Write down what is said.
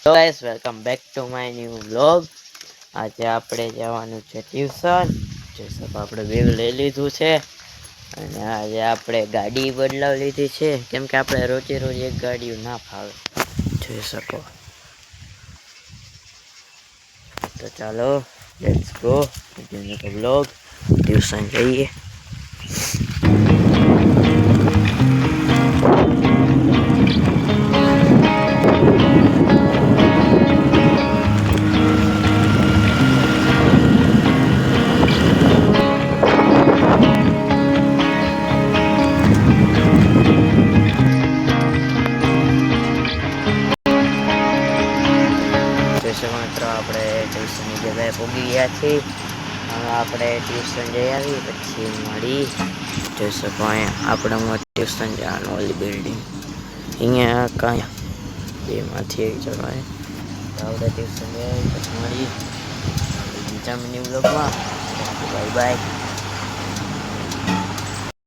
Hello guys, welcome back to my new vlog. આજે આપણે જવાનું છે ટ્યુશન. જે સબ આપણે બેગ લઈ લીધું છે અને આજે આપણે ગાડી બદલાવી લીધી છે, કેમ કે આપણે રોજે રોજ એક ગાડીઓ ના ફાવે. જોઈ શકો તો ચાલો લેટ્સ ગો વ્લોગ. ટ્યુશન જઈએ. મિત્રો આપણે ટ્યુશનની જગ્યાએ પહોંચી ગયા છીએ. હવે આપણે ટ્યુશન જઈ આવી પછી મળી. જોઈ શકો અહીંયા આપણે ટ્યુશન જવાનું ઓલી બિલ્ડિંગ અહીંયા કાંઈ બેમાંથી એક જવાય. આપણે ટ્યુશન જઈ પછી મળી બીજા મિની બ્લોગમાં. Bye bye.